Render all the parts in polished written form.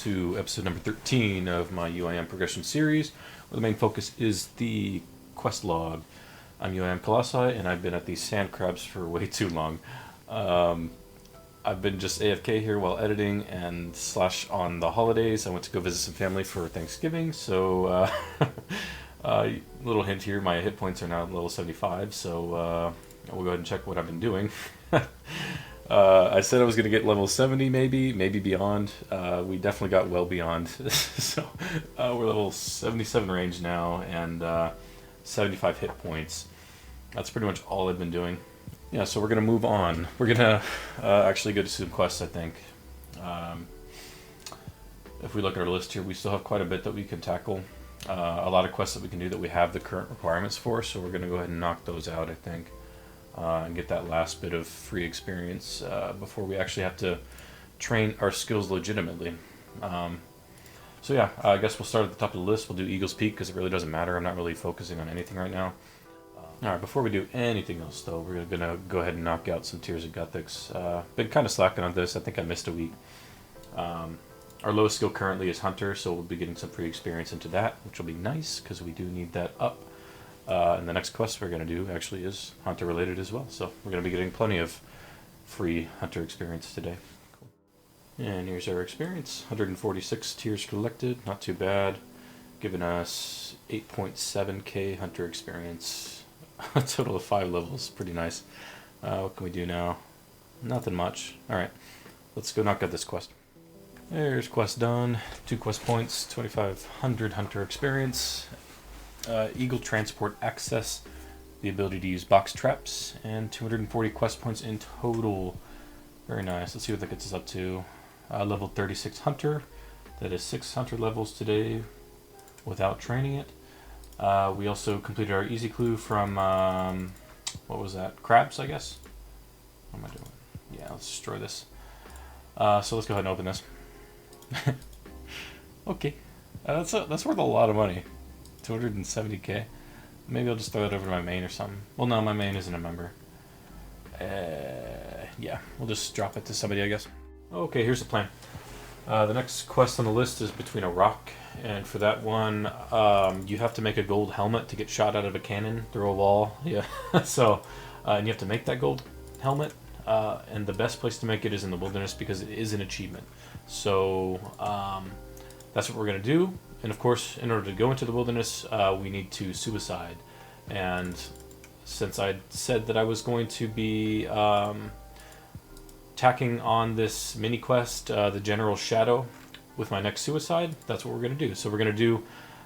to episode number 13 of my UIM progression series, where the main focus is the quest log. I'm UIM Colossi, and I've been at these sand crabs for way too long. I've been just AFK here while editing and / on the holidays. I went to go visit some family for Thanksgiving, so little hint here, my hit points are now at level 75, so we'll go ahead and check what I've been doing. I said I was going to get level 70 maybe beyond. We definitely got well beyond. So we're level 77 range now and 75 hit points. That's pretty much all I've been doing. Yeah, so we're going to move on. We're going to actually go to some quests, I think. If we look at our list here, we still have quite a bit that we can tackle. A lot of quests that we can do that we have the current requirements for, so we're going to go ahead and knock those out, I think. And get that last bit of free experience before we actually have to train our skills legitimately. So yeah, I guess we'll start at the top of the list. We'll do Eagle's Peak because it really doesn't matter. I'm not really focusing on anything right now. Alright, before we do anything else though, we're going to go ahead and knock out some Tears of Gothics. Been kind of slacking on this. I think I missed a week. Our lowest skill currently is Hunter, so we'll be getting some free experience into that, which will be nice because we do need that up. And the next quest we're going to do actually is Hunter related as well, so we're going to be getting plenty of free Hunter experience today. Cool. And here's our experience, 146 tears collected, not too bad, giving us 8.7k Hunter experience, a total of 5 levels, pretty nice. What can we do now? Nothing much. Alright, let's go knock out this quest. There's quest done, 2 quest points, 2500 Hunter experience. Eagle Transport Access, the ability to use box traps, and 240 quest points in total. Very nice. Let's see what that gets us up to. Level 36 Hunter. That is 6 Hunter levels today without training it. We also completed our easy clue from, what was that? Crabs, I guess? What am I doing? Yeah, let's destroy this. So let's go ahead and open this. Okay. That's worth a lot of money. 270k. Maybe I'll just throw it over to my main or something. Well, no, my main isn't a member. Yeah, we'll just drop it to somebody, I guess. Okay, here's the plan. The next quest on the list is Between a Rock, and for that one, you have to make a gold helmet to get shot out of a cannon through a wall. Yeah, so, and you have to make that gold helmet, and the best place to make it is in the wilderness because it is an achievement. So, that's what we're going to do. And of course, in order to go into the wilderness, we need to suicide. And since I said that I was going to be tacking on this mini quest, the General Shadow, with my next suicide, that's what we're going to do. So we're going to do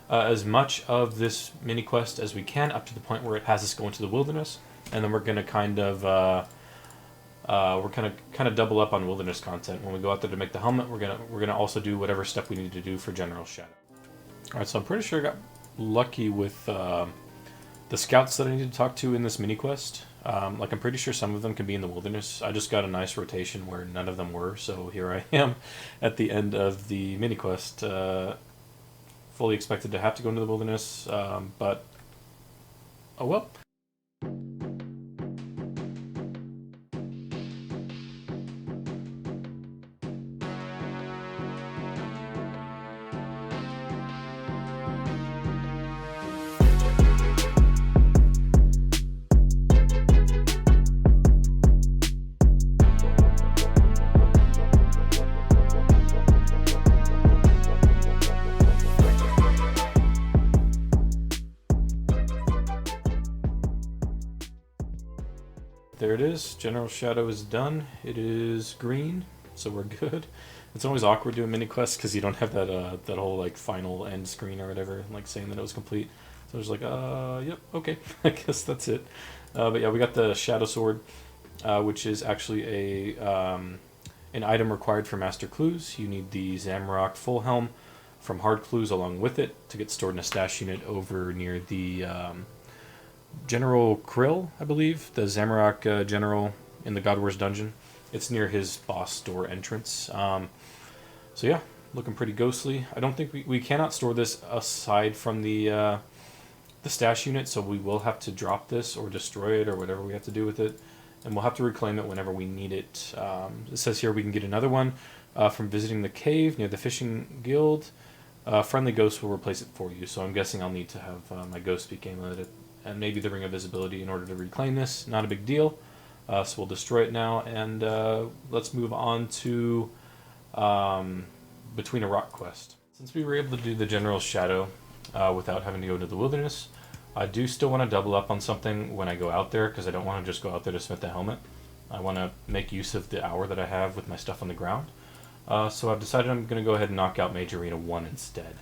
as much of this mini quest as we can up to the point where it has us go into the wilderness, and then we're going to kind of double up on wilderness content. When we go out there to make the helmet, we're gonna also do whatever step we need to do for General Shadow. Alright, so I'm pretty sure I got lucky with the scouts that I need to talk to in this mini quest. Like, I'm pretty sure some of them can be in the wilderness. I just got a nice rotation where none of them were, so here I am at the end of the mini quest. Fully expected to have to go into the wilderness, but oh well. There it is. General Shadow is done. It is green, so we're good. It's always awkward doing mini quests because you don't have that that whole like final end screen or whatever, like saying that it was complete. So I was like, yep, okay, I guess that's it. But yeah, we got the Shadow Sword, which is actually an item required for Master Clues. You need the Zamrock Full Helm from Hard Clues along with it to get stored in a stash unit over near the General Krill, I believe, the Zamorak general in the God Wars dungeon. It's near his boss door entrance. So yeah, looking pretty ghostly. I don't think we cannot store this aside from the stash unit, so we will have to drop this or destroy it or whatever we have to do with it, and we'll have to reclaim it whenever we need it. It says here we can get another one from visiting the cave near the fishing guild. Friendly ghosts will replace it for you, so I'm guessing I'll need to have my ghost speak game limited, and maybe the Ring of Visibility in order to reclaim this. Not a big deal, so we'll destroy it now, and let's move on to Between a Rock quest. Since we were able to do the General's Shadow without having to go into the wilderness, I do still want to double up on something when I go out there, because I don't want to just go out there to smith the helmet. I want to make use of the hour that I have with my stuff on the ground. So I've decided I'm going to go ahead and knock out Major Arena 1 instead.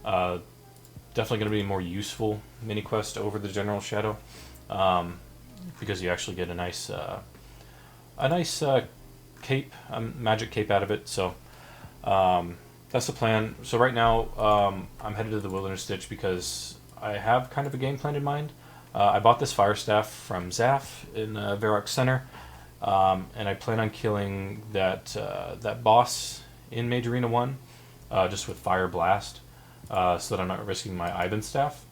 Definitely going to be a more useful mini quest over the General Shadow, because you actually get a nice cape, magic cape out of it. So that's the plan. So right now I'm headed to the Wilderness Ditch because I have kind of a game plan in mind. I bought this fire staff from Zaf in Varrock Center. And I plan on killing that boss in Major Arena 1 just with Fire Blast, so that I'm not risking my Ivan staff.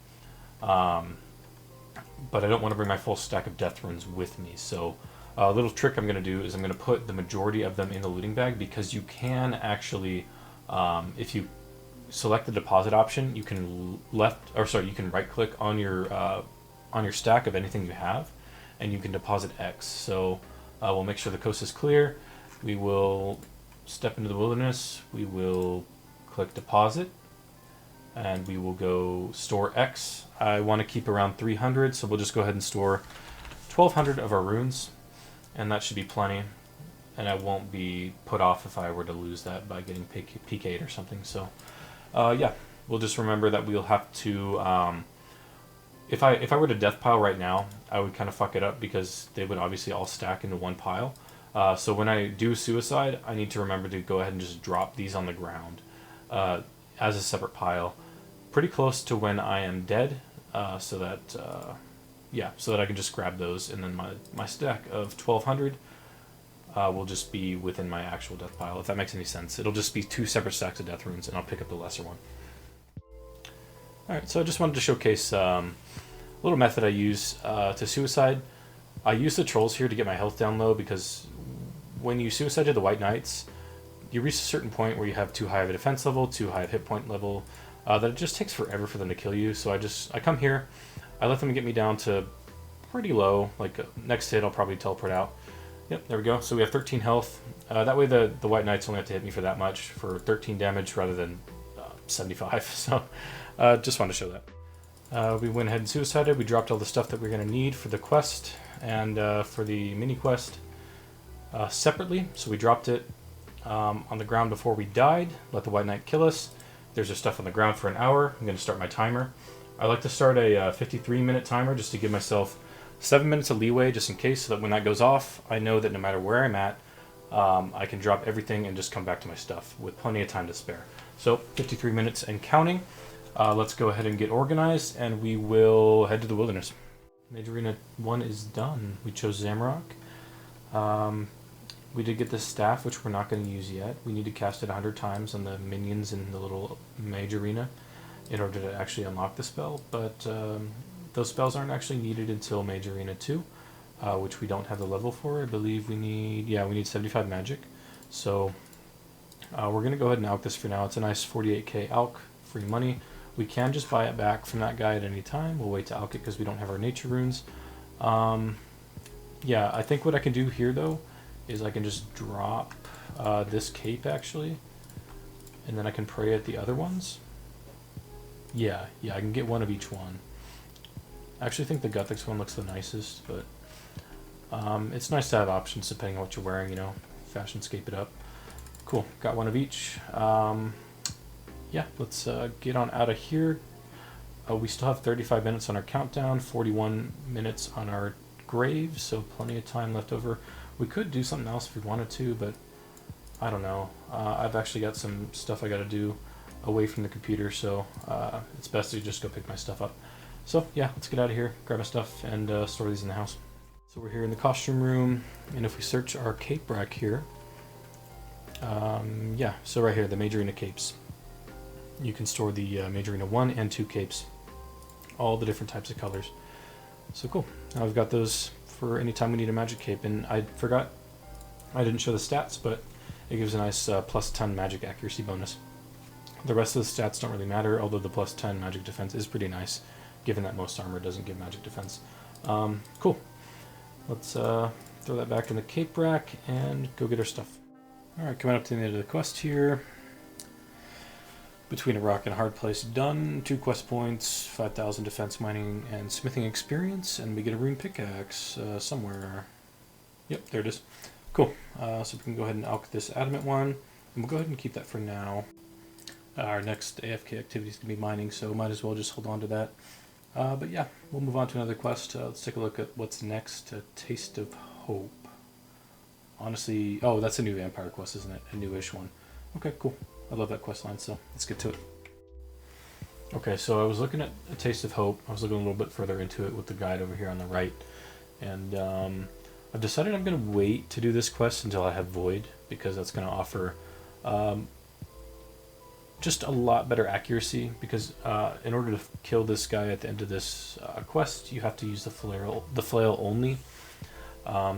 But I don't want to bring my full stack of death runes with me. So a little trick I'm going to do is I'm going to put the majority of them in the looting bag, because you can actually, if you select the deposit option, you can you can right click on your stack of anything you have, and you can deposit X. So we'll make sure the coast is clear. We will step into the wilderness. We will click deposit, and we will go store X. I want to keep around 300, so we'll just go ahead and store 1,200 of our runes, and that should be plenty. And I won't be put off if I were to lose that by getting PK'd or something. So yeah, we'll just remember that we'll have to. If I were to death pile right now, I would kind of fuck it up, because they would obviously all stack into one pile. So when I do suicide, I need to remember to go ahead and just drop these on the ground as a separate pile, pretty close to when I am dead, so that I can just grab those, and then my stack of 1,200 will just be within my actual death pile, if that makes any sense. It'll just be 2 separate stacks of death runes, and I'll pick up the lesser one. Alright, so I just wanted to showcase a little method I use to suicide. I use the trolls here to get my health down low, because when you suicide to the White Knights, you reach a certain point where you have too high of a defense level, too high of hit point level, that it just takes forever for them to kill you. So I come here, I let them get me down to pretty low, like next hit I'll probably teleport out. Yep, there we go. So we have 13 health. That way the White Knights only have to hit me for that much, for 13 damage rather than 75. So just wanted to show that. We went ahead and suicided. We dropped all the stuff that we're going to need for the quest and for the mini quest separately. So we dropped it on the ground before we died. Let the White Knight kill us. There's our stuff on the ground for an hour. I'm going to start my timer. I like to start a 53-minute timer just to give myself 7 minutes of leeway, just in case, so that when that goes off, I know that no matter where I'm at, I can drop everything and just come back to my stuff with plenty of time to spare. So 53 minutes and counting. Let's go ahead and get organized, and we will head to the wilderness. Major Arena 1 is done. We chose Zamrock. We did get this staff, which we're not going to use yet. We need to cast it 100 times on the minions in the little Major Arena in order to actually unlock the spell, but those spells aren't actually needed until Major Arena 2, which we don't have the level for. I believe we need 75 magic. So we're going to go ahead and alch this for now. It's a nice 48k alch, free money. We can just buy it back from that guy at any time. We'll wait to alch it because we don't have our nature runes. Yeah, I think what I can do here, though, is I can just drop this cape, actually, and then I can pray at the other ones. Yeah, I can get one of each one. I actually think the Guthix one looks the nicest, but it's nice to have options depending on what you're wearing, you know, fashionscape it up. Cool, got one of each. Yeah, let's get on out of here. We still have 35 minutes on our countdown, 41 minutes on our grave, so plenty of time left over. We could do something else if we wanted to, but I don't know. I've actually got some stuff I got to do away from the computer, so it's best to just go pick my stuff up. So yeah, let's get out of here, grab my stuff, and store these in the house. So we're here in the costume room, and if we search our cape rack here, yeah, so right here, the Major Arena capes. You can store the Major Arena 1 and 2 capes, all the different types of colors. So cool. Now we've got those for any time we need a magic cape, and I forgot I didn't show the stats, but it gives a nice plus 10 magic accuracy bonus. The rest of the stats don't really matter, although the plus 10 magic defense is pretty nice, given that most armor doesn't give magic defense. Cool. Let's throw that back in the cape rack and go get our stuff. Alright, coming up to the end of the quest here. Between a rock and a hard place done. 2 quest points, 5,000 defense, mining, and smithing experience, and we get a rune pickaxe somewhere. Yep, there it is. Cool. So we can go ahead and alch this adamant one, and we'll go ahead and keep that for now. Our next AFK activity is going to be mining, so might as well just hold on to that. But yeah, we'll move on to another quest. Let's take a look at what's next. A Taste of Hope. Honestly, oh, that's a new vampire quest, isn't it? A newish one. Okay, cool. I love that quest line, so let's get to it. Okay, so I was looking at A Taste of Hope. I was looking a little bit further into it with the guide over here on the right. And I've decided I'm going to wait to do this quest until I have Void, because that's going to offer just a lot better accuracy, because in order to kill this guy at the end of this quest, you have to use the flail only.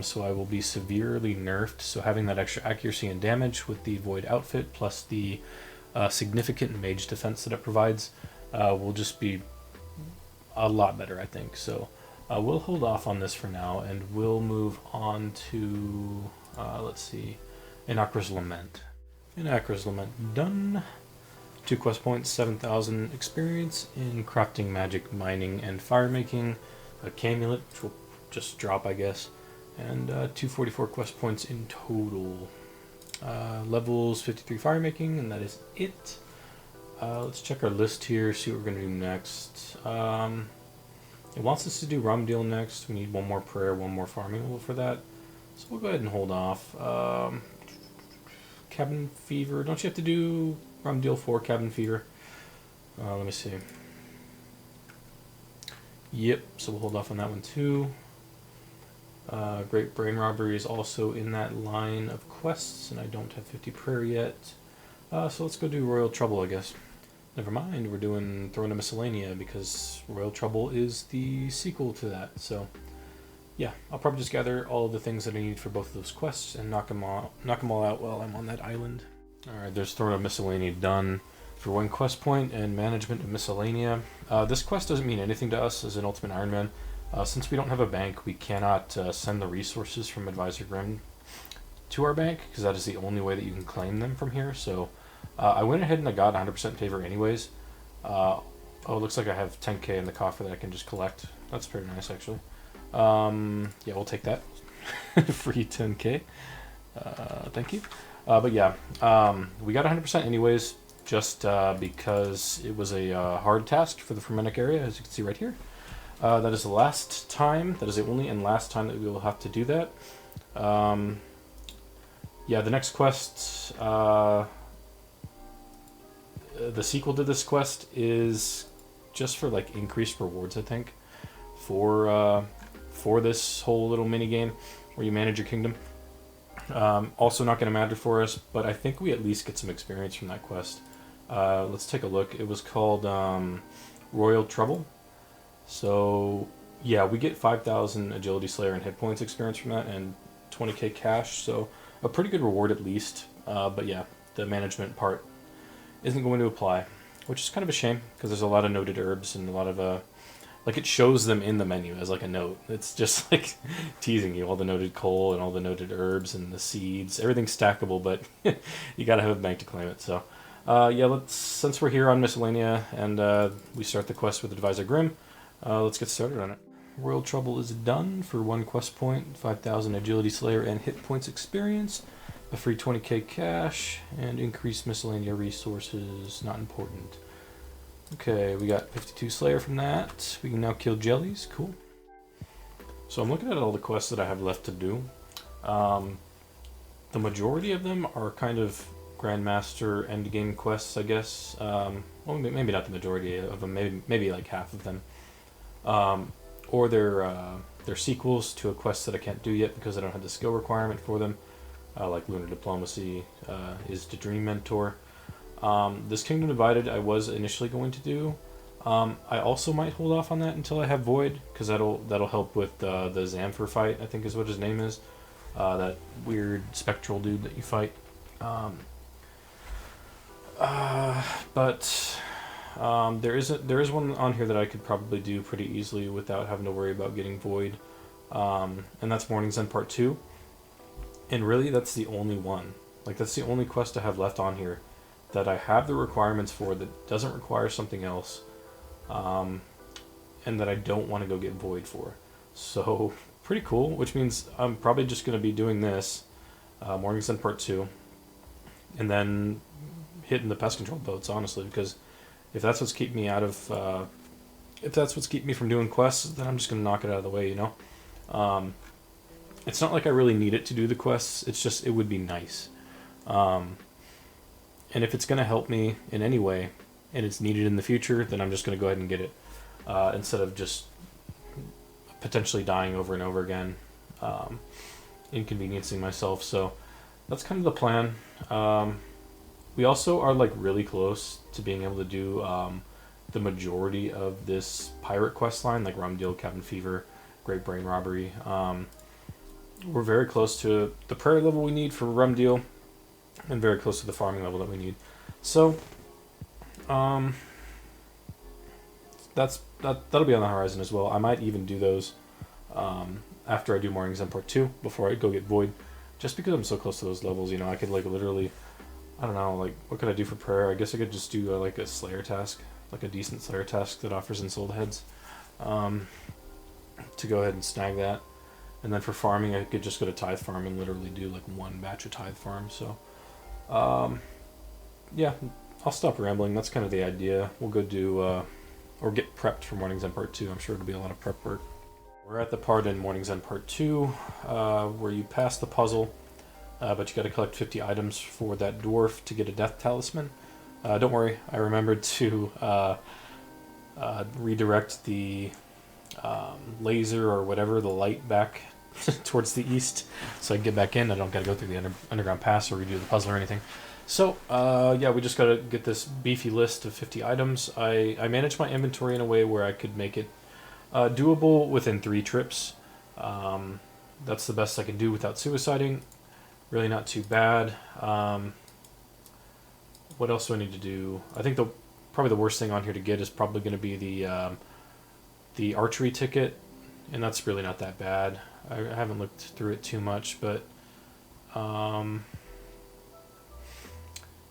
So I will be severely nerfed, so having that extra accuracy and damage with the Void outfit, plus the significant mage defense that it provides, will just be a lot better, I think. So we'll hold off on this for now, and we'll move on to, let's see, Inakra's Lament. Inakra's Lament done. 2 quest points, 7,000 experience in crafting, magic, mining, and fire making. A Camulet, which will just drop, I guess. And 244 quest points in total. Levels 53 fire making, and that is it. Let's check our list here, see what we're going to do next. It wants us to do Rum Deal next. We need 1 more prayer, 1 more farming level for that. So we'll go ahead and hold off. Cabin Fever. Don't you have to do Rum Deal 4 Cabin Fever? Let me see. Yep, so we'll hold off on that one too. Great Brain Robbery is also in that line of quests, and I don't have 50 prayer yet. So let's go do Royal Trouble, I guess. Never mind, we're doing Throne of Miscellanea, because Royal Trouble is the sequel to that. So yeah, I'll probably just gather all of the things that I need for both of those quests and knock them all out while I'm on that island. Alright, there's Throne of Miscellanea done for 1 quest point, and Management of Miscellanea. This quest doesn't mean anything to us as an Ultimate Iron Man. Since we don't have a bank, we cannot send the resources from Advisor Grimm to our bank, because that is the only way that you can claim them from here. So I went ahead and I got 100% favor anyways. Oh, it looks like I have 10k in the coffer that I can just collect. That's pretty nice, actually. Yeah, we'll take that. Free 10k. Thank you. But yeah, we got 100% anyways, just because it was a hard task for the Fermentic area, as you can see right here. That is the last time, that is the only and last time that we will have to do that. Yeah, the next quest, the sequel to this quest is just for like increased rewards, I think, for this whole little mini game where you manage your kingdom. Also not going to matter for us, but I think we at least get some experience from that quest. Let's take a look. It was called Royal Trouble. So yeah, we get 5,000 Agility Slayer and hit points experience from that, and 20k cash, so a pretty good reward at least. But yeah, the management part isn't going to apply, which is kind of a shame, because there's a lot of noted herbs and a lot of like it shows them in the menu as like a note. It's just like teasing you, all the noted coal and all the noted herbs and the seeds, everything's stackable, but you gotta have a bank to claim it. So yeah, since we're here on Miscellanea and we start the quest with Advisor Grimm, let's get started on it. Royal Trouble is done for 1 quest point, 5,000 Agility Slayer and hit points experience, a free 20k cash, and increased Miscellanea resources, not important. Okay, we got 52 Slayer from that. We can now kill jellies, cool. So I'm looking at all the quests that I have left to do. The majority of them are kind of Grandmaster endgame quests, I guess. Well, maybe not the majority of them, maybe like half of them. Or they're sequels to a quest that I can't do yet because I don't have the skill requirement for them. Like Lunar Diplomacy is the Dream Mentor. This Kingdom Divided I was initially going to do. I also might hold off on that until I have Void, because that'll help with the Zamfir fight, I think is what his name is. That weird spectral dude that you fight. Um, but there is one on here that I could probably do pretty easily without having to worry about getting void, and that's Morning's End Part 2. And really, that's the only one. Like, that's the only quest I have left on here that I have the requirements for that doesn't require something else, and that I don't want to go get void for. So, pretty cool, which means I'm probably just going to be doing this, Morning's End Part 2, and then hitting the pest control boats, honestly, because if that's what's keeping me out of, if that's what's keeping me from doing quests, then I'm just going to knock it out of the way, you know? It's not like I really need it to do the quests, it's just, it would be nice. And if it's going to help me in any way, and it's needed in the future, then I'm just going to go ahead and get it, instead of just potentially dying over and over again, inconveniencing myself. So that's kind of the plan. We also are like really close to being able to do the majority of this pirate quest line, like Rum Deal, Cabin Fever, Great Brain Robbery. We're very close to the prayer level we need for Rum Deal, and very close to the farming level that we need. So that'll be on the horizon as well. I might even do those after I do Morning's End Part 2, before I go get void, just because I'm so close to those levels. You know, I could like literally, I don't know, like what could I do for prayer? I guess I could just do like a Slayer task, like a decent Slayer task that offers ensouled heads, to go ahead and snag that. And then for farming, I could just go to Tithe Farm and literally do like one batch of Tithe Farm. So yeah, I'll stop rambling. That's kind of the idea. We'll go do or get prepped for Morning's End Part 2. I'm sure it'll be a lot of prep work. We're at the part in Morning's End Part 2 where you pass the puzzle, but you got to collect 50 items for that dwarf to get a death talisman. Don't worry, I remembered to redirect the laser or whatever, the light back towards the east, so I can get back in. I don't got to go through the underground pass or redo the puzzle or anything. So yeah, we just got to get this beefy list of 50 items. I managed my inventory in a way where I could make it doable within 3 trips. That's the best I can do without suiciding. Really not too bad. What else do I need to do? I think probably the worst thing on here to get is probably going to be the archery ticket, and that's really not that bad. I haven't looked through it too much, but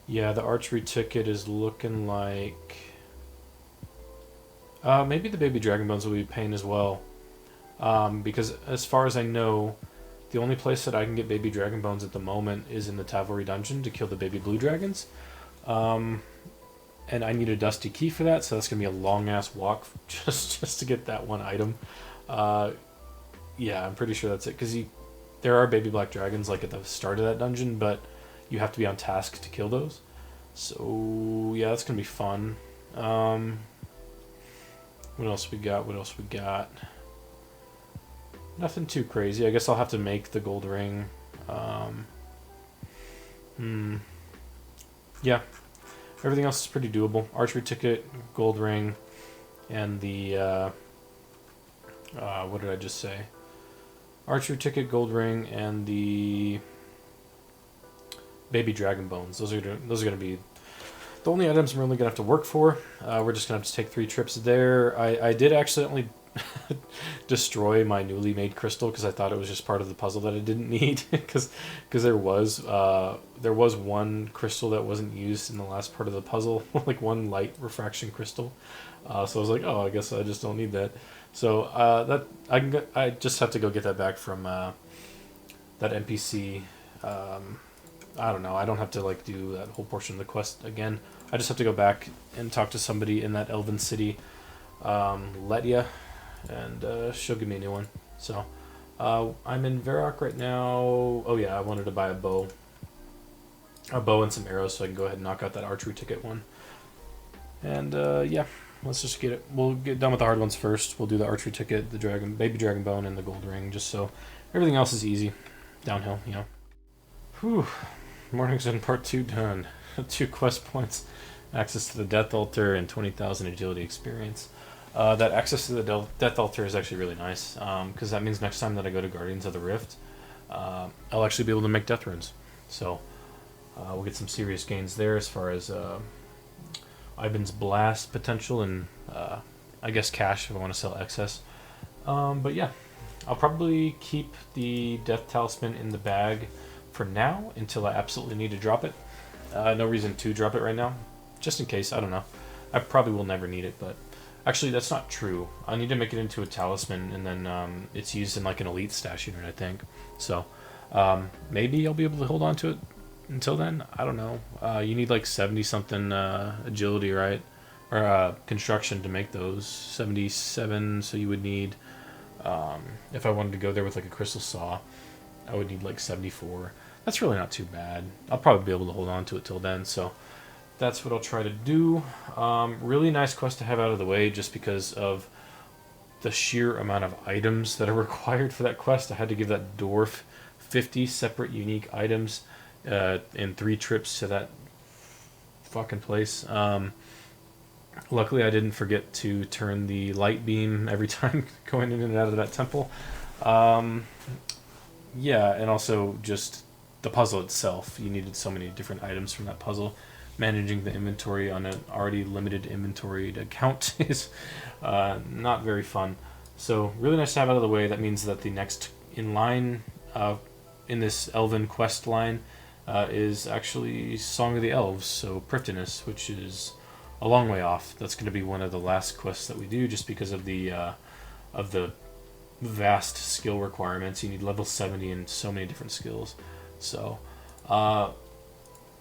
yeah, the archery ticket is looking like maybe the baby dragon bones will be a pain as well, because as far as I know, the only place that I can get baby dragon bones at the moment is in the Tavelry dungeon to kill the baby blue dragons. And I need a dusty key for that, so that's gonna be a long ass walk just to get that one item. Yeah, I'm pretty sure that's it, because there are baby black dragons like at the start of that dungeon, but you have to be on task to kill those. So yeah, that's gonna be fun. What else we got? Nothing too crazy. I guess I'll have to make the gold ring. Yeah. Everything else is pretty doable. Archery ticket, gold ring, and the what did I just say? Archery ticket, gold ring, and the baby dragon bones. Those are going to be the only items I'm really going to have to work for. We're just going to have to take 3 trips there. I did accidentally destroy my newly made crystal because I thought it was just part of the puzzle that I didn't need, because there was one crystal that wasn't used in the last part of the puzzle, like one light refraction crystal. So I was like, oh, I guess I just don't need that. So I just have to go get that back from that NPC. I don't know. I don't have to like do that whole portion of the quest again. I just have to go back and talk to somebody in that elven city, Letia, and she'll give me a new one. So I'm in Varrock right now. Oh yeah, I wanted to buy a bow and some arrows so I can go ahead and knock out that archery ticket one. And yeah, let's just get it. We'll get done with the hard ones first. We'll do the archery ticket, the baby dragon bone, and the gold ring, just so everything else is easy, downhill, you know. Whew. Morning's End Part 2 done. 2 quest points, access to the Death Altar, and 20,000 agility experience. That access to the Death Altar is actually really nice, because that means next time that I go to Guardians of the Rift, I'll actually be able to make death runes. So We'll get some serious gains there as far as Ivan's Blast potential and I guess cash if I want to sell excess. But yeah, I'll probably keep the Death Talisman in the bag for now until I absolutely need to drop it. No reason to drop it right now, just in case. I don't know. I probably will never need it, but actually that's not true. I need to make it into a talisman, and then it's used in like an elite stash unit, I think. So maybe I'll be able to hold on to it until then. I don't know. You need like 70 something agility, right? Or construction to make those. 77, so you would need, if I wanted to go there with like a crystal saw, I would need like 74. That's really not too bad. I'll probably be able to hold on to it till then, so that's what I'll try to do. Really nice quest to have out of the way just because of the sheer amount of items that are required for that quest. I had to give that dwarf 50 separate unique items in 3 trips to that fucking place. Luckily, I didn't forget to turn the light beam every time going in and out of that temple. Yeah, and also just the puzzle itself. You needed so many different items from that puzzle. Managing the inventory on an already limited inventory account is not very fun. So really nice to have out of the way. That means that the next in line in this Elven quest line is actually Song of the Elves, so Prifddinas, which is a long way off. That's going to be one of the last quests that we do just because of the vast skill requirements. You need level 70 and so many different skills. So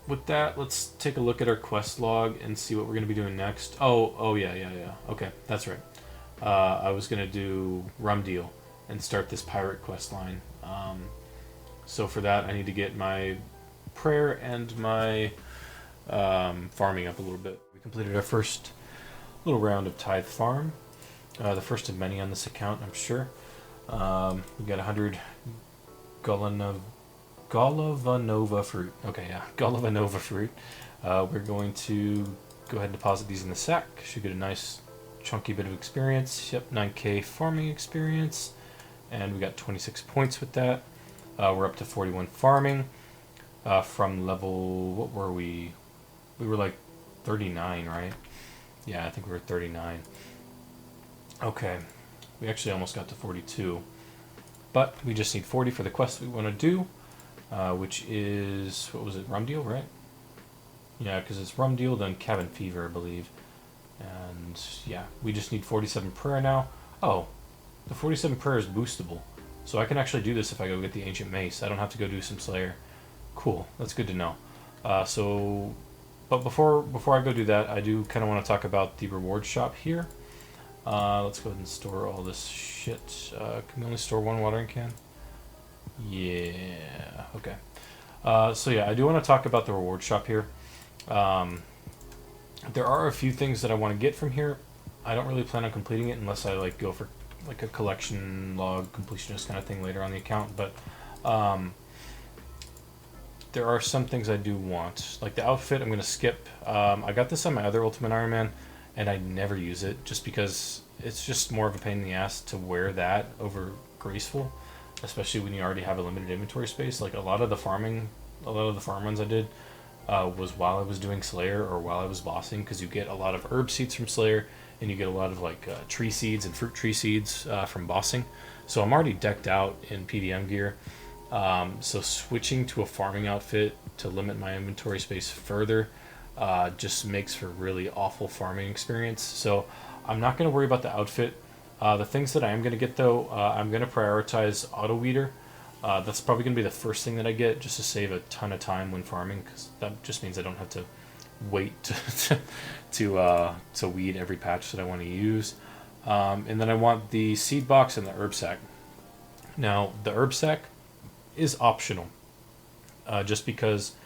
with that, let's take a look at our quest log and see what we're going to be doing next. Oh yeah. Okay, that's right. I was going to do Rumdeal and start this pirate quest line. So for that, I need to get my prayer and my farming up a little bit. We completed our first little round of Tithe Farm. The first of many on this account, I'm sure. We got 100 Galavanova fruit. Okay, yeah, Galavanova fruit. We're going to go ahead and deposit these in the sack. Should get a nice chunky bit of experience. Yep, 9k farming experience. And we got 26 points with that. We're up to 41 farming. From level, what were we? We were like 39, right? Yeah, I think we were 39. Okay, we actually almost got to 42. But we just need 40 for the quest we want to do. Which is, what was it, Rumdeal, right? Yeah, because it's Rumdeal, then Cabin Fever, I believe. And yeah, we just need 47 prayer now. Oh, the 47 prayer is boostable. So I can actually do this if I go get the Ancient Mace. I don't have to go do some Slayer. Cool, that's good to know. But before I go do that, I do kind of want to talk about the reward shop here. Let's go ahead and store all this shit. Can we only store 1 watering can? Yeah, okay. So yeah, I do want to talk about the reward shop here. There are a few things that I want to get from here. I don't really plan on completing it unless I like go for like a collection log completionist kind of thing later on the account, but there are some things I do want. Like the outfit, I'm going to skip. I got this on my other Ultimate Iron Man, and I never use it just because it's just more of a pain in the ass to wear that over Graceful, especially when you already have a limited inventory space. Like a lot of the farm runs I did was while I was doing Slayer or while I was bossing, because you get a lot of herb seeds from Slayer, and you get a lot of like tree seeds and fruit tree seeds from bossing. So I'm already decked out in PDM gear. So switching to a farming outfit to limit my inventory space further just makes for a really awful farming experience. So I'm not going to worry about the outfit. The things that I am going to get though, I'm going to prioritize Auto Weeder. That's probably going to be the first thing that I get, just to save a ton of time when farming, because that just means I don't have to wait to weed every patch that I want to use. And then I want the seed box and the herb sack. Now the herb sack is optional, just because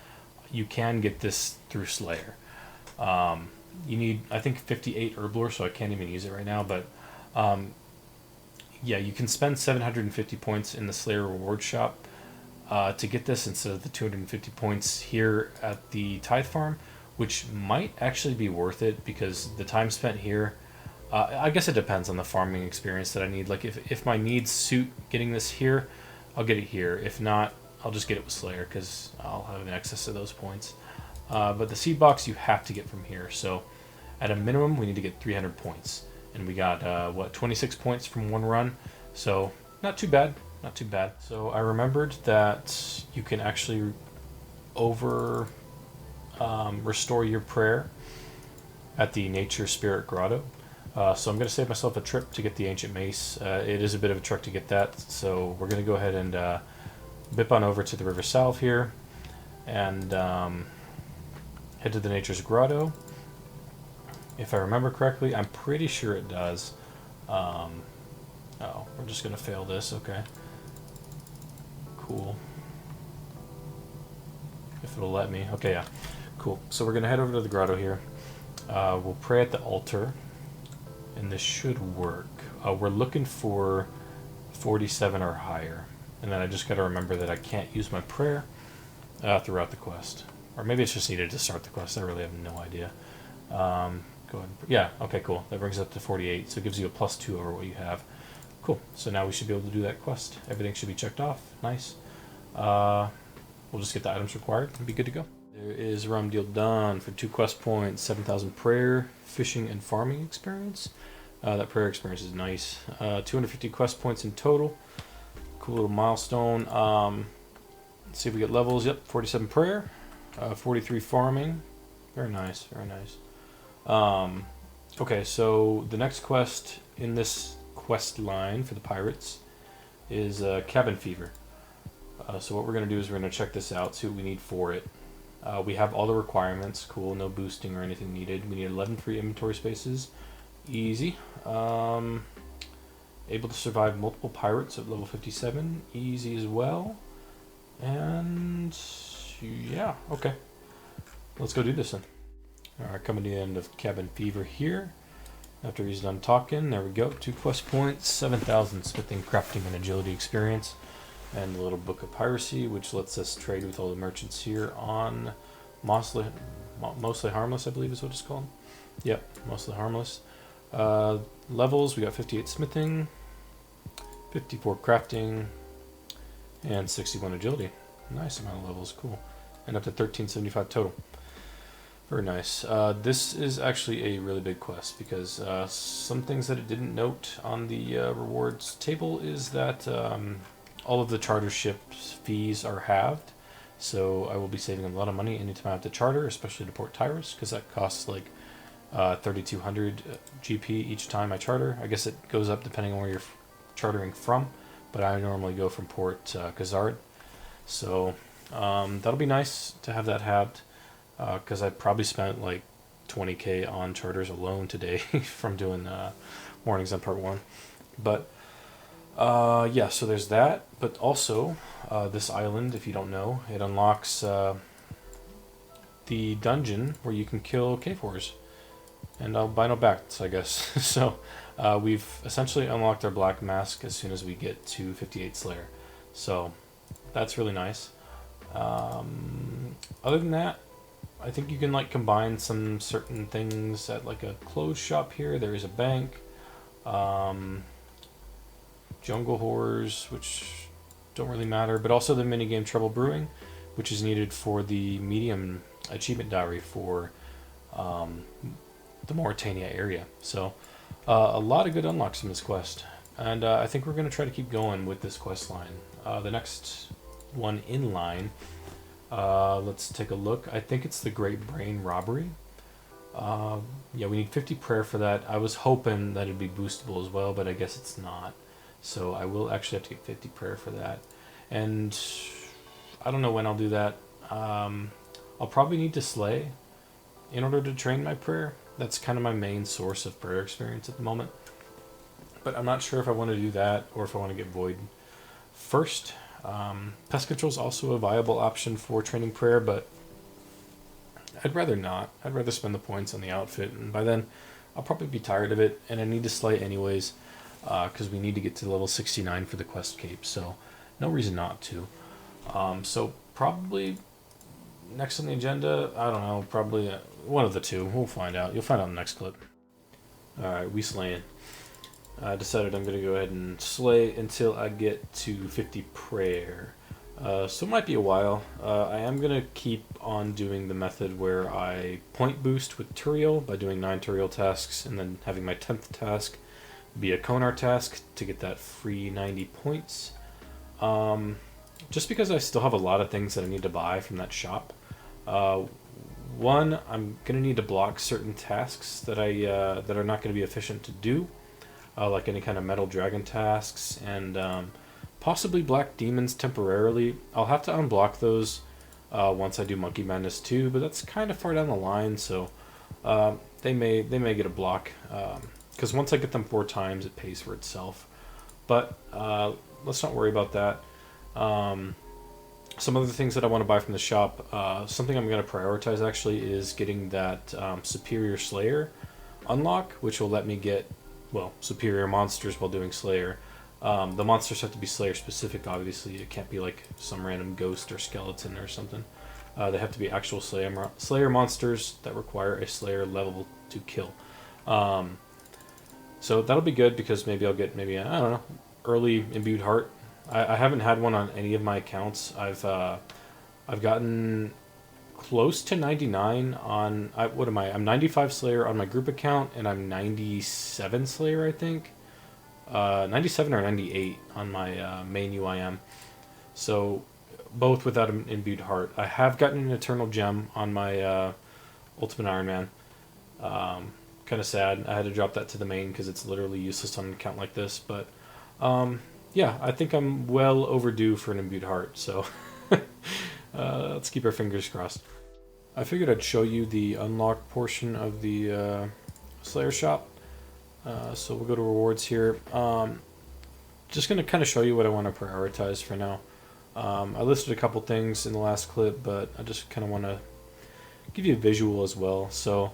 you can get this through Slayer. You need, I think, 58 herb lore, so I can't even use it right now, but yeah, you can spend 750 points in the Slayer reward shop to get this instead of the 250 points here at the Tithe Farm, which might actually be worth it, because the time spent here, I guess it depends on the farming experience that I need. Like if my needs suit getting this here, I'll get it here. If not, I'll just get it with Slayer because I'll have an access to those points. But the seed box you have to get from here. So at a minimum, we need to get 300 points. And we got, 26 points from one run. So not too bad, not too bad. So I remembered that you can actually restore your prayer at the Nature Spirit Grotto. So I'm going to save myself a trip to get the Ancient Mace. It is a bit of a trek to get that, so we're going to go ahead and bip on over to the River Salve here and head to the Nature's Grotto. If I remember correctly, I'm pretty sure it does. Oh, we're just going to fail this, okay. Cool. If it'll let me. Okay, yeah. Cool. So we're going to head over to the grotto here. We'll pray at the altar, and this should work. We're looking for 47 or higher. And then I just got to remember that I can't use my prayer throughout the quest. Or maybe it's just needed to start the quest. I really have no idea. Go ahead. Yeah, okay, cool. That brings it up to 48, so it gives you a +2 over what you have. Cool. So now we should be able to do that quest. Everything should be checked off. Nice. We'll just get the items required and be good to go. There is a rum deal done for 2 quest points, 7,000 prayer, fishing, and farming experience. That prayer experience is nice. 250 quest points in total. Cool little milestone. Let's see if we get levels. Yep, 47 prayer, 43 farming. Very nice, very nice. Okay, so the next quest in this quest line for the pirates is Cabin Fever. So what we're going to do is we're going to check this out, see what we need for it. We have all the requirements. Cool, no boosting or anything needed. We need 11 free inventory spaces. Easy. Able to survive multiple pirates at level 57. Easy as well. And yeah, okay. Let's go do this then. Alright, coming to the end of Cabin Fever here. After he's done talking, there we go. 2 quest points, 7,000 smithing, crafting, and agility experience. And the little book of piracy, which lets us trade with all the merchants here on mostly harmless, I believe is what it's called. Yep, mostly harmless. Levels, we got 58 smithing, 54 crafting, and 61 agility. Nice amount of levels, cool. And up to 1375 total. Very nice. This is actually a really big quest because some things that it didn't note on the rewards table is that all of the charter ship's fees are halved, so I will be saving a lot of money anytime I have to charter, especially to Port Tyrus, because that costs like 3,200 GP each time I charter. I guess it goes up depending on where you're chartering from, but I normally go from Port Khazard, so that'll be nice to have that halved, because I probably spent like 20k on charters alone today from doing mornings on part 1, but yeah, so there's that, but also this island, if you don't know, it unlocks the dungeon where you can kill K4s and albino bats, I guess. So we've essentially unlocked our black mask as soon as we get to 58 Slayer, so that's really nice. Other than that, I think you can like combine some certain things at like a clothes shop here. There is a bank. Jungle Horrors, which don't really matter, but also the minigame Trouble Brewing, which is needed for the medium achievement diary for the Mauritania area. So a lot of good unlocks in this quest, and I think we're going to try to keep going with this quest line. The next one in line, let's take a look. I think it's the Great Brain Robbery. Yeah, we need 50 prayer for that. I was hoping that it'd be boostable as well, but I guess it's not. So I will actually have to get 50 prayer for that. And I don't know when I'll do that. I'll probably need to slay in order to train my prayer. That's kind of my main source of prayer experience at the moment. But I'm not sure if I want to do that or if I want to get void first. Pest control is also a viable option for training prayer, but I'd rather not. I'd rather spend the points on the outfit, and by then I'll probably be tired of it, and I need to slay anyways. Because we need to get to level 69 for the quest cape, so no reason not to. So probably next on the agenda, I don't know, probably one of the two. We'll find out. You'll find out in the next clip. Alright, we slaying. I decided I'm going to go ahead and slay until I get to 50 prayer. So it might be a while. I am going to keep on doing the method where I point boost with Turiel by doing 9 Turiel tasks and then having my 10th task be a Konar task to get that free 90 points. Just because I still have a lot of things that I need to buy from that shop. One, I'm going to need to block certain tasks that that are not going to be efficient to do, like any kind of metal dragon tasks and possibly black demons temporarily. I'll have to unblock those once I do Monkey Madness 2, but that's kind of far down the line, so they may get a block because once I get them 4 times, it pays for itself. But let's not worry about that. Some other things that I want to buy from the shop, something I'm going to prioritize actually is getting that Superior Slayer unlock, which will let me get, well, superior monsters while doing Slayer. The monsters have to be Slayer specific, obviously. It can't be like some random ghost or skeleton or something. They have to be actual Slayer monsters that require a Slayer level to kill. So that'll be good because maybe I'll get I don't know, early Imbued Heart. I haven't had one on any of my accounts. I've gotten close to 99 on what am I? I'm 95 Slayer on my group account, and I'm 97 Slayer, I think. 97 or 98 on my main UIM. So both without an Imbued Heart. I have gotten an Eternal Gem on my Ultimate Iron Man. Kind of sad. I had to drop that to the main because it's literally useless on an account like this. But yeah, I think I'm well overdue for an Imbued Heart. So let's keep our fingers crossed. I figured I'd show you the unlock portion of the Slayer shop. So we'll go to rewards here. Just going to kind of show you what I want to prioritize for now. I listed a couple things in the last clip, but I just kind of want to give you a visual as well. So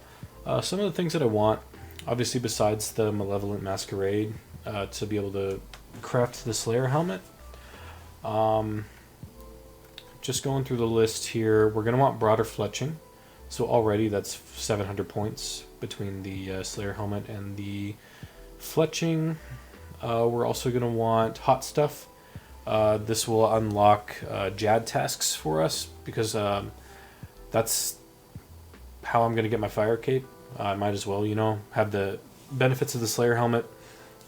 some of the things that I want, obviously besides the Malevolent Masquerade, to be able to craft the Slayer helmet. Just going through the list here, we're going to want Broader Fletching. So already that's 700 points between the Slayer helmet and the Fletching. We're also going to want Hot Stuff. This will unlock Jad tasks for us because that's how I'm going to get my Fire Cape. I might as well, have the benefits of the Slayer helmet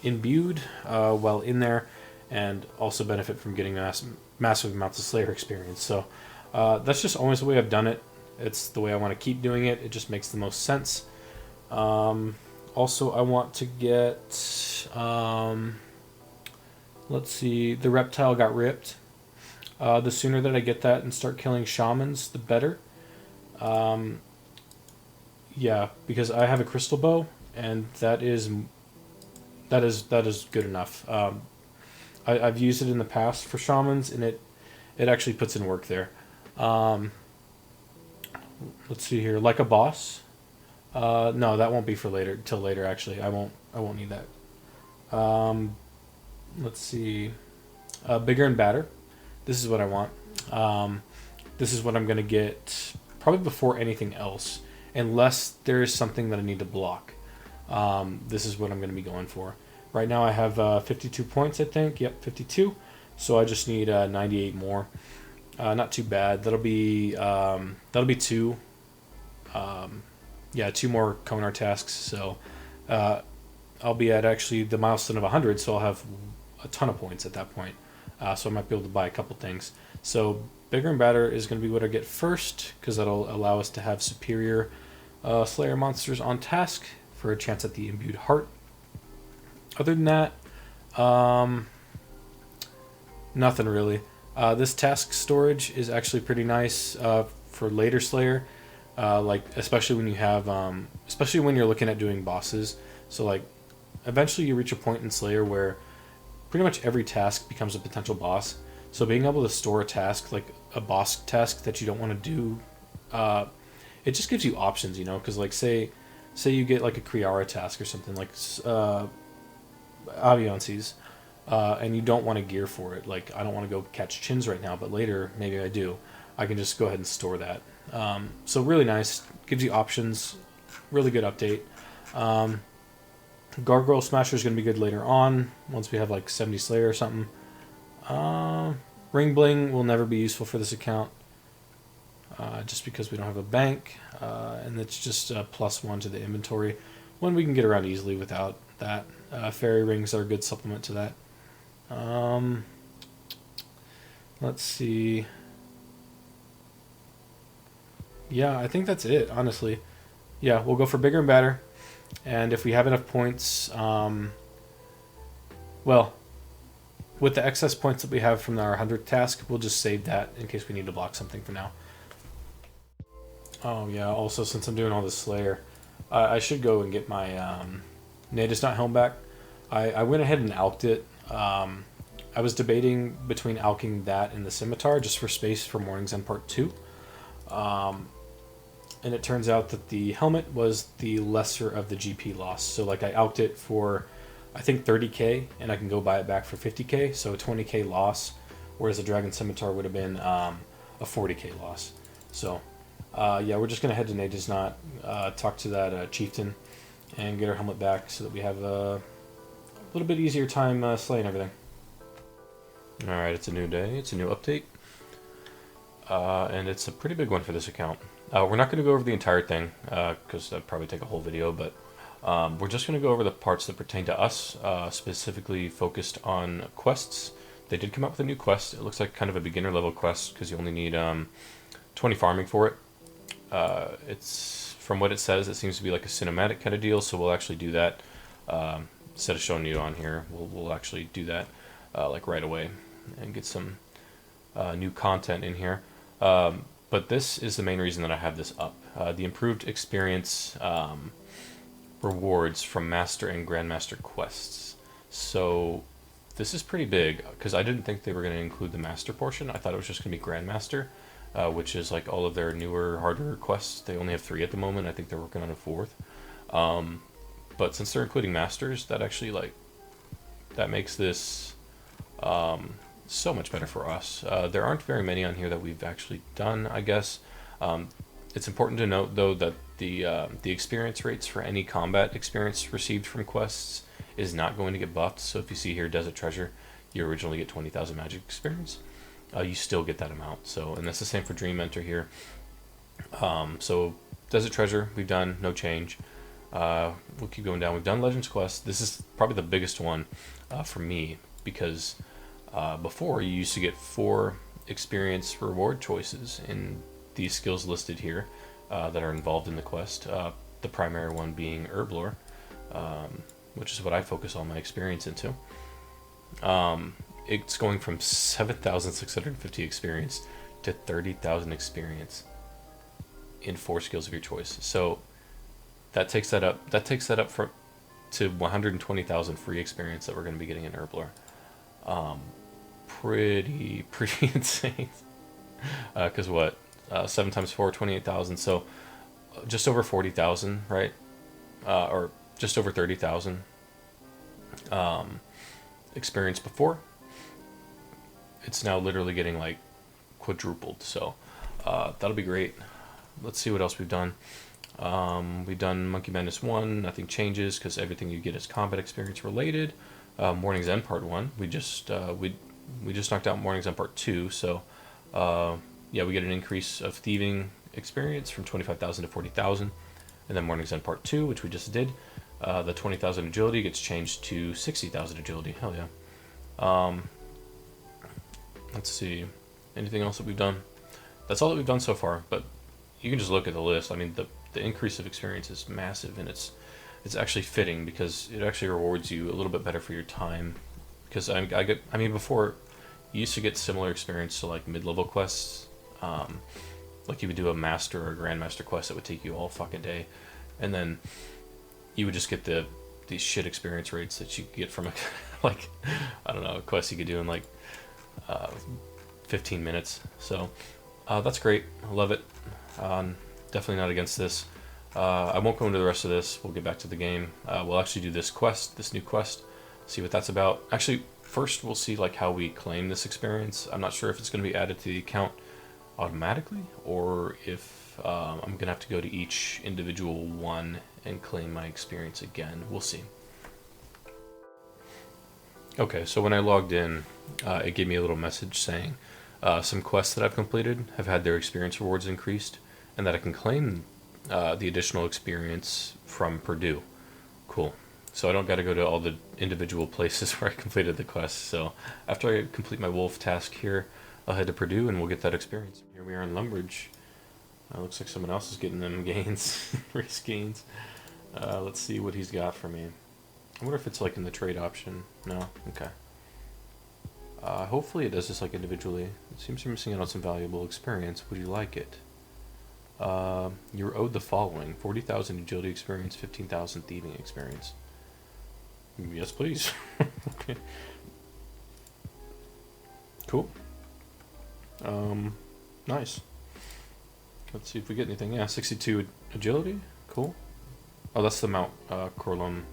imbued while in there, and also benefit from getting massive amounts of Slayer experience. So that's just always the way I've done it. It's the way I want to keep doing it. It just makes the most sense. Also, I want to get, let's see, the Reptile got ripped. The sooner that I get that and start killing shamans, the better. Yeah, because I have a crystal bow, and that is good enough. I've used it in the past for shamans, and it actually puts in work there. Let's see here, like a boss. No, that won't be for later. Till later, actually. I won't need that. Let's see, bigger and badder. This is what I want. This is what I'm gonna get probably before anything else, unless there is something that I need to block. This is what I'm gonna be going for. Right now I have 52 points, I think. Yep, 52. So I just need 98 more. Not too bad. That'll be 2. Yeah, 2 more Konar tasks. So I'll be at actually the milestone of 100. So I'll have a ton of points at that point. So I might be able to buy a couple things. So bigger and badder is going to be what I get first, because that'll allow us to have superior Slayer monsters on task for a chance at the Imbued Heart. Other than that, nothing really. This task storage is actually pretty nice for later Slayer, like especially when you have, especially when you're looking at doing bosses. So like, eventually you reach a point in Slayer where pretty much every task becomes a potential boss. So being able to store a task, like a boss task that you don't want to do, it just gives you options, because like say you get like a Kriara task or something like Aviances, and you don't want to gear for it. Like, I don't want to go catch chins right now, but later maybe I do. I can just go ahead and store that. So really nice, gives you options. Really good update. Gargoyle Smasher is going to be good later on once we have like 70 Slayer or something. Ring bling will never be useful for this account, just because we don't have a bank, and it's just a +1 to the inventory when we can get around easily without that. Fairy rings are a good supplement to that. Let's see. Yeah, I think that's it, honestly. Yeah, we'll go for bigger and better. And if we have enough points, well, with the excess points that we have from our 100th task, we'll just save that in case we need to block something for now. Oh yeah, also since I'm doing all this Slayer, I should go and get my Natus Knot helm back. I went ahead and alked it. I was debating between alking that and the Scimitar just for space for Morning's End Part 2. And it turns out that the helmet was the lesser of the GP loss. So like I alked it for, I think 30k, and I can go buy it back for 50k, so a 20k loss, whereas the Dragon Scimitar would have been a 40k loss. So yeah, we're just going to head to Natus Knot, talk to that chieftain, and get our helmet back so that we have a little bit easier time slaying everything. Alright, it's a new day, it's a new update, and it's a pretty big one for this account. We're not going to go over the entire thing, because that'd probably take a whole video, but we're just going to go over the parts that pertain to us, specifically focused on quests. They did come up with a new quest. It looks like kind of a beginner level quest, because you only need 20 farming for it. It's, from what it says, it seems to be like a cinematic kind of deal, so we'll actually do that. Instead of showing you on here, we'll actually do that like right away and get some new content in here. But this is the main reason that I have this up. The improved experience rewards from Master and Grandmaster quests. So this is pretty big, because I didn't think they were going to include the Master portion. I thought it was just going to be Grandmaster, which is like all of their newer, harder quests. They only have 3 at the moment. I think they're working on a 4th. But since they're including Masters, that actually that makes this so much better for us. There aren't very many on here that we've actually done, I guess. It's important to note, though, that the experience rates for any combat experience received from quests is not going to get buffed. So if you see here Desert Treasure, you originally get 20,000 magic experience. You still get that amount. So, and that's the same for Dream Mentor here. So Desert Treasure, we've done, no change. We'll keep going down. We've done Legends Quest. This is probably the biggest one for me, because before you used to get 4 experience reward choices in these skills listed here that are involved in the quest. The primary one being Herblore, which is what I focus all my experience into. It's going from 7,650 experience to 30,000 experience in 4 skills of your choice. So that takes that up. That takes that up to 120,000 free experience that we're going to be getting in Herblore. Pretty insane. Because what? 7 times 4, 28,000. So just over 40,000, right? Or just over 30,000 experience before. It's now literally getting like quadrupled. So that'll be great. Let's see what else we've done. We've done Monkey Madness 1. Nothing changes because everything you get is combat experience related. Morning's End Part 1. We just knocked out Morning's End Part 2. So yeah, we get an increase of thieving experience from 25,000 to 40,000. And then Morning's End Part 2, which we just did. The 20,000 agility gets changed to 60,000 agility. Hell yeah. Let's see. Anything else that we've done? That's all that we've done so far, but you can just look at the list. I mean, the increase of experience is massive, and it's actually fitting because it actually rewards you a little bit better for your time. Because I mean, before, you used to get similar experience to like mid-level quests. Like you would do a master or a grandmaster quest that would take you all fucking day, and then you would just get these shit experience rates that you could get from a like, I don't know, a quest you could do in like 15 minutes. So that's great. I love it. Definitely not against this. I won't go into the rest of this. We'll get back to the game. We'll actually do this new quest, see what that's about. Actually, first we'll see like how we claim this experience. I'm not sure if it's going to be added to the account automatically, or if I'm going to have to go to each individual one and claim my experience again. We'll see. Okay, so when I logged in, it gave me a little message saying some quests that I've completed have had their experience rewards increased, and that I can claim the additional experience from Purdue. Cool. So I don't got to go to all the individual places where I completed the quest. So after I complete my wolf task here, I'll head to Purdue and we'll get that experience. Here we are in Lumbridge. Looks like someone else is getting them gains, race gains. Let's see what he's got for me. I wonder if it's like in the trade option. No? Okay. Hopefully it does this like individually. It seems you're missing out on some valuable experience. Would you like it? You're owed the following: 40,000 agility experience, 15,000 thieving experience. Yes, please. Okay. Cool. Nice. Let's see if we get anything. Yeah, 62 agility. Cool. Oh, that's the Mount Corlum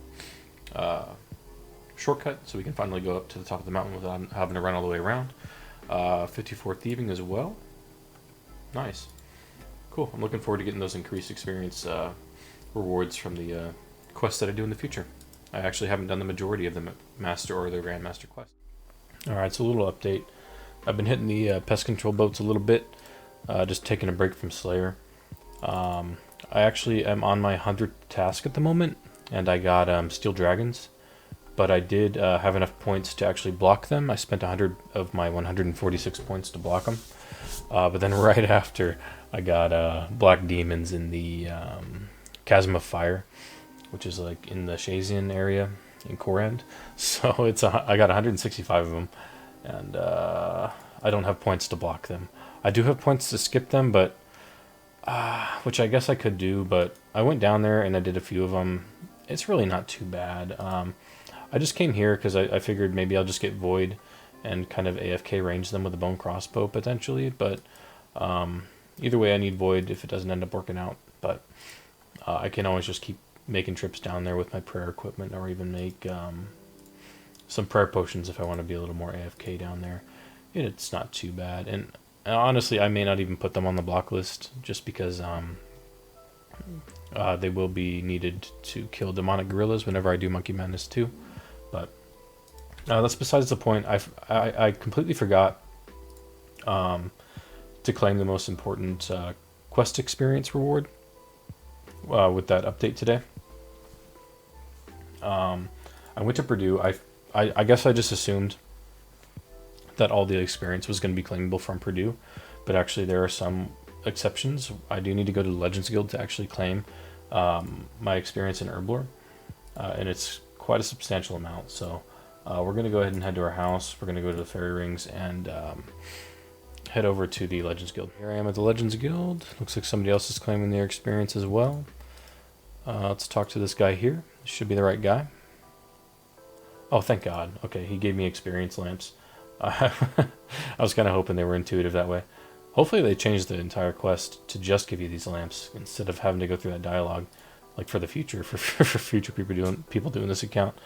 shortcut, so we can finally go up to the top of the mountain without having to run all the way around. 54 thieving as well. Nice. Cool. I'm looking forward to getting those increased experience rewards from the quests that I do in the future. I actually haven't done the majority of the Master or the Grandmaster quest. Alright, so a little update. I've been hitting the pest control boats a little bit, just taking a break from Slayer. I actually am on my 100th task at the moment, and I got Steel Dragons, but I did have enough points to actually block them. I spent 100 of my 146 points to block them, but then right after I got Black Demons in the Chasm of Fire, which is like in the Shazian area in Korand. So I got 165 of them, and I don't have points to block them. I do have points to skip them, but which I guess I could do, but I went down there and I did a few of them. It's really not too bad. I just came here because I figured maybe I'll just get Void and kind of AFK range them with a bone crossbow potentially, but either way I need Void if it doesn't end up working out. But I can always just keep making trips down there with my prayer equipment, or even make some prayer potions if I want to be a little more AFK down there. It's not too bad, and honestly I may not even put them on the block list just because they will be needed to kill demonic gorillas whenever I do Monkey Madness 2. But that's besides the point. I completely forgot to claim the most important quest experience reward with that update today. I went to Purdue. I guess I just assumed that all the experience was going to be claimable from Purdue, but actually there are some exceptions. I do need to go to the Legends Guild to actually claim my experience in Herblore, and it's quite a substantial amount. So we're going to go ahead and head to our house. We're going to go to the Fairy Rings and head over to the Legends Guild. Here I am at the Legends Guild. Looks like somebody else is claiming their experience as well. Let's talk to this guy here. This should be the right guy. Oh, thank God. Okay, he gave me experience lamps. I was kind of hoping they were intuitive that way. Hopefully they changed the entire quest to just give you these lamps instead of having to go through that dialogue, like for the future, for future people doing this account.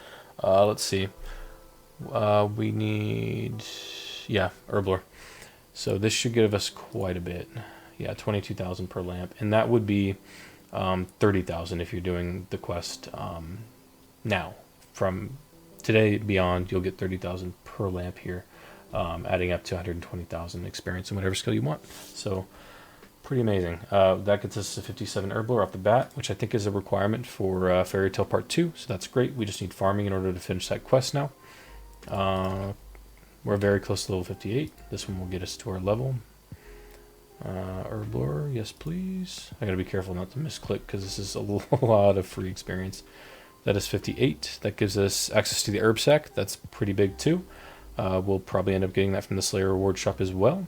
Let's see. We need, yeah, Herblore. So this should give us quite a bit. Yeah, 22,000 per lamp, and that would be 30,000 if you're doing the quest now. From today beyond, you'll get 30,000 per lamp here, adding up to 120,000 experience in whatever skill you want. So pretty amazing. That gets us to 57 Herblore off the bat, which I think is a requirement for Fairy Tale Part 2. So that's great. We just need farming in order to finish that quest now. We're very close to level 58. This one will get us to our level. Herblore, yes please. I gotta be careful not to misclick because this is a lot of free experience. That is 58. That gives us access to the herb sack. That's pretty big too. We'll probably end up getting that from the Slayer reward shop as well.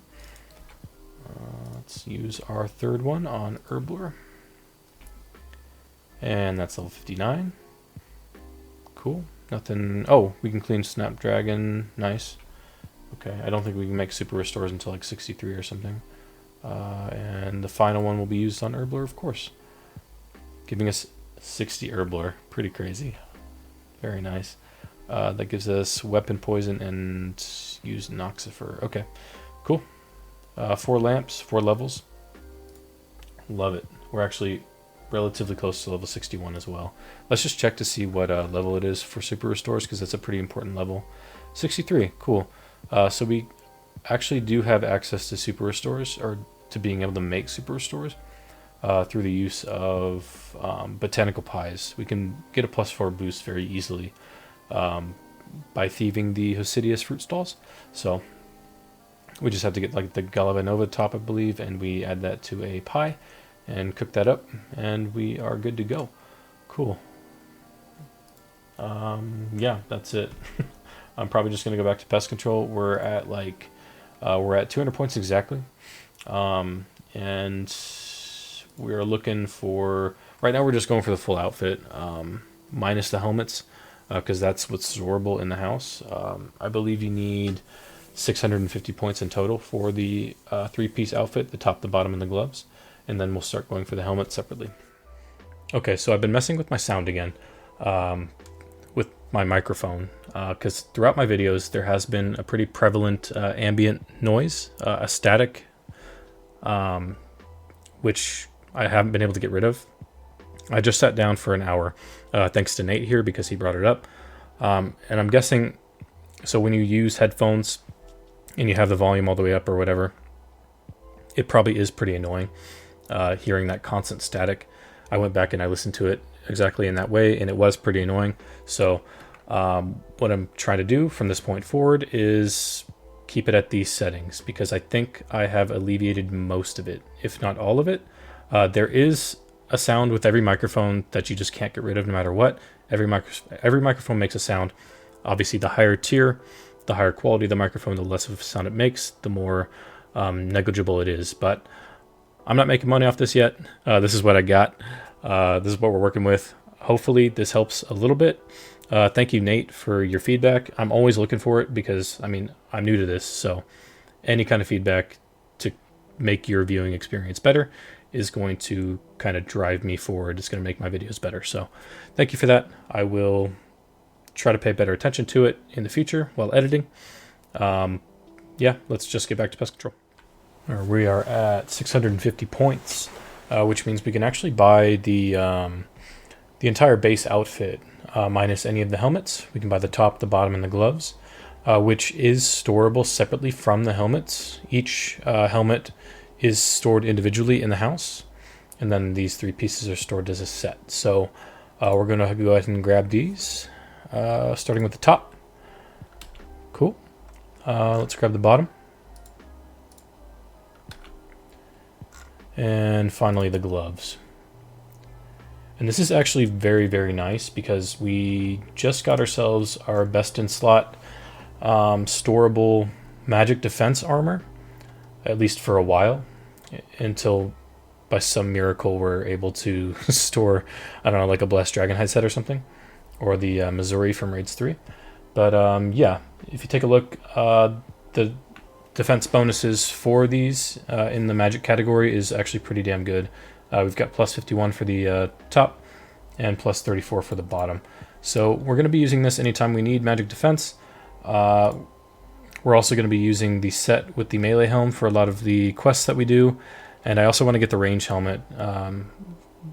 Let's use our third one on Herblore. And that's level 59. Cool. Nothing. Oh, we can clean Snapdragon. Nice. Okay, I don't think we can make super restores until like 63 or something. And the final one will be used on Herblore, of course. Giving us 60 Herblore. Pretty crazy. Very nice. That gives us weapon poison and use Noxifer. Okay, cool. 4 lamps, 4 levels. Love it. We're actually relatively close to level 61 as well. Let's just check to see what level it is for super restores, because that's a pretty important level. 63, cool. So we actually do have access to super restores, or to being able to make super restores through the use of botanical pies. We can get a +4 boost very easily by thieving the Hosidius fruit stalls. So we just have to get like the Galavanova top, I believe, and we add that to a pie and cook that up, and we are good to go. Cool. Yeah, that's it. I'm probably just gonna go back to pest control. We're at 200 points exactly, and we're looking for, right now we're just going for the full outfit, minus the helmets, because that's what's storable in the house. I believe you need 650 points in total for the 3-piece outfit, the top, the bottom, and the gloves, and then we'll start going for the helmet separately. Okay, so I've been messing with my sound again with my microphone, because throughout my videos there has been a pretty prevalent ambient noise, a static, which I haven't been able to get rid of. I just sat down for an hour, thanks to Nate here because he brought it up, and I'm guessing, so when you use headphones and you have the volume all the way up or whatever, it probably is pretty annoying hearing that constant static. I went back and I listened to it exactly in that way, and it was pretty annoying. So what I'm trying to do from this point forward is keep it at these settings, because I think I have alleviated most of it, if not all of it. There is a sound with every microphone that you just can't get rid of no matter what. Every microphone makes a sound. Obviously, the higher tier, the higher quality of the microphone, the less of a sound it makes, the more negligible it is. But I'm not making money off this yet. This is what I got. This is what we're working with. Hopefully this helps a little bit. Thank you, Nate, for your feedback. I'm always looking for it because, I mean, I'm new to this, so any kind of feedback to make your viewing experience better is going to kind of drive me forward. It's going to make my videos better. So thank you for that. I will try to pay better attention to it in the future while editing. Yeah, let's just get back to pest control. We are at 650 points, which means we can actually buy the entire base outfit, minus any of the helmets. We can buy the top, the bottom, and the gloves, which is storable separately from the helmets. Each helmet is stored individually in the house, and then these 3 pieces are stored as a set. So we're going to go ahead and grab these, starting with the top. Cool. Let's grab the bottom. And finally the gloves. And this is actually very, very nice because we just got ourselves our best in slot storable magic defense armor, at least for a while, until by some miracle we're able to store, I don't know, like a Blessed Dragonhide set or something, or the Missouri from Raids 3. But yeah, if you take a look, the defense bonuses for these in the magic category is actually pretty damn good. We've got +51 for the top and +34 for the bottom. So we're going to be using this anytime we need magic defense. We're also going to be using the set with the melee helm for a lot of the quests that we do. And I also want to get the range helmet.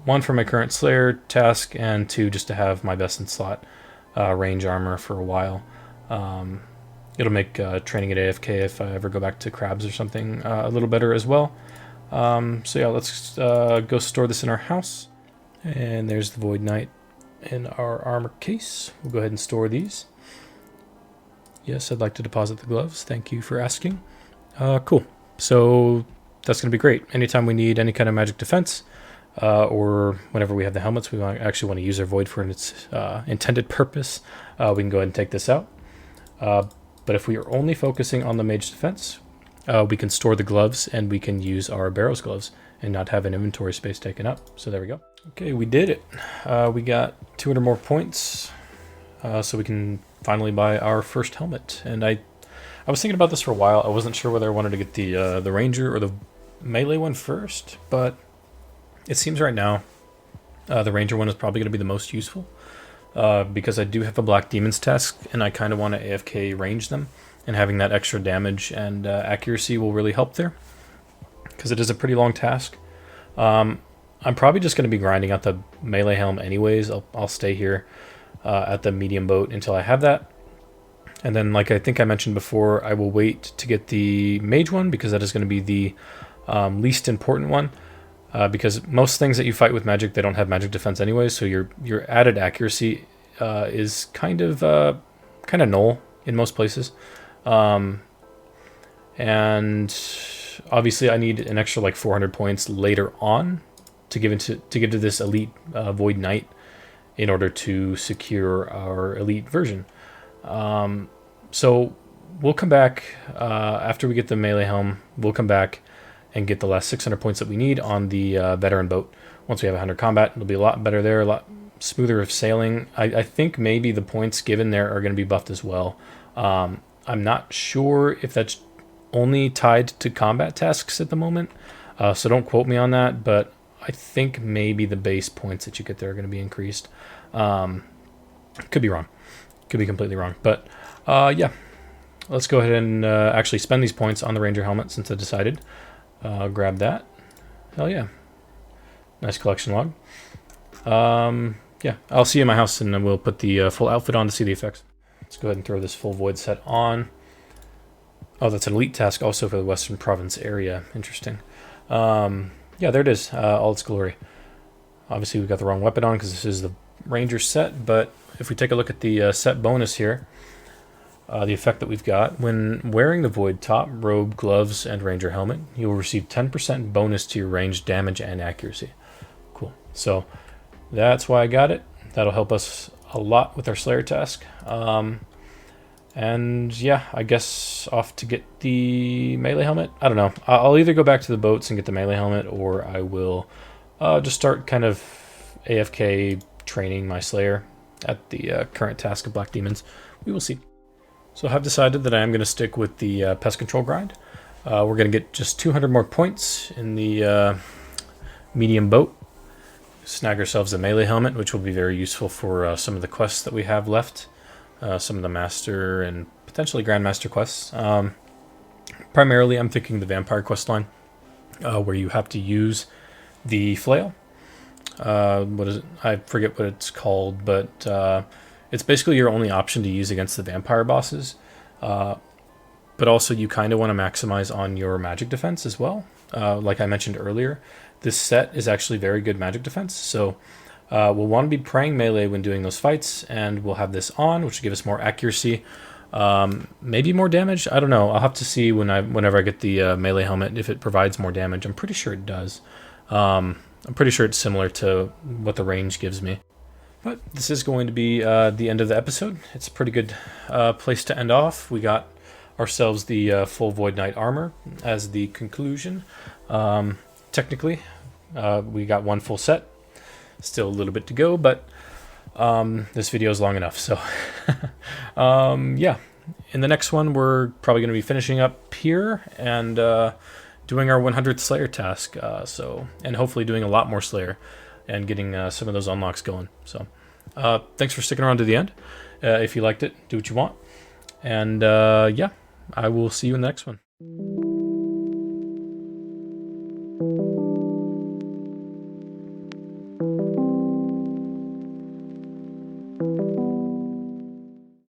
1 for my current Slayer task, and 2 just to have my best in slot range armor for a while. It'll make training at AFK if I ever go back to crabs or something a little better as well. So yeah, let's go store this in our house. And there's the Void Knight in our armor case. We'll go ahead and store these. Yes, I'd like to deposit the gloves. Thank you for asking. Cool. So that's going to be great. Anytime we need any kind of magic defense, or whenever we have the helmets, we actually want to use our Void for its intended purpose, we can go ahead and take this out. But if we are only focusing on the mage defense, we can store the gloves and we can use our Barrows gloves and not have an inventory space taken up. So there we go. Okay, we did it. We got 200 more points, so we can finally buy our first helmet. And I was thinking about this for a while. I wasn't sure whether I wanted to get the Ranger or the melee one first, but it seems right now the Ranger one is probably going to be the most useful, because I do have a Black Demons task and I kind of want to AFK range them, and having that extra damage and accuracy will really help there, because it is a pretty long task. I'm probably just going to be grinding out the melee helm anyways. I'll stay here at the medium boat until I have that. And then, like I think I mentioned before, I will wait to get the mage one because that is going to be the least important one. Because most things that you fight with magic, they don't have magic defense anyway, so your added accuracy is kind of null in most places. And obviously, I need an extra like 400 points later on to give to this elite Void Knight in order to secure our elite version. So we'll come back after we get the melee helm. We'll come back and get the last 600 points that we need on the veteran boat. Once we have 100 combat, it'll be a lot better there, a lot smoother of sailing. I think maybe the points given there are going to be buffed as well. I'm not sure if that's only tied to combat tasks at the moment, so don't quote me on that, but I think maybe the base points that you get there are going to be increased. Could be wrong. Could be completely wrong. But yeah, let's go ahead and actually spend these points on the Ranger helmet since I decided. Grab that. Hell yeah. Nice collection log. Yeah, I'll see you in my house and then we'll put the full outfit on to see the effects. Let's go ahead and throw this full void set on. Oh, that's an elite task also for the Western Province area. Interesting. Yeah, there it is. All its glory. Obviously, we got the wrong weapon on because this is the Ranger set, but if we take a look at the set bonus here, the effect that we've got, when wearing the Void Top, Robe, Gloves, and Ranger Helmet, you will receive 10% bonus to your range damage and accuracy. Cool. So that's why I got it. That'll help us a lot with our Slayer task. And yeah, I guess off to get the melee helmet. I don't know. I'll either go back to the boats and get the melee helmet, or I will just start kind of AFK training my Slayer at the current task of Black Demons. We will see. So I've decided that I am going to stick with the pest control grind. We're going to get just 200 more points in the medium boat. Snag ourselves a melee helmet, which will be very useful for some of the quests that we have left. Some of the master and potentially grandmaster quests. Primarily, I'm thinking the vampire quest line, where you have to use the flail. What is it? I forget what it's called, but it's basically your only option to use against the vampire bosses. But also, you kind of want to maximize on your magic defense as well. Like I mentioned earlier, this set is actually very good magic defense, so we'll want to be praying melee when doing those fights, and we'll have this on, which will give us more accuracy, maybe more damage. I don't know. I'll have to see whenever I get the melee helmet if it provides more damage. I'm pretty sure it does. I'm pretty sure it's similar to what the range gives me. But this is going to be the end of the episode. It's a pretty good place to end off. We got ourselves the full Void Knight armor as the conclusion. Technically, we got one full set. Still a little bit to go, but this video is long enough. So yeah, in the next one, we're probably going to be finishing up here and doing our 100th Slayer task. And hopefully doing a lot more Slayer and getting some of those unlocks going. So thanks for sticking around to the end. If you liked it, do what you want. And yeah, I will see you in the next one.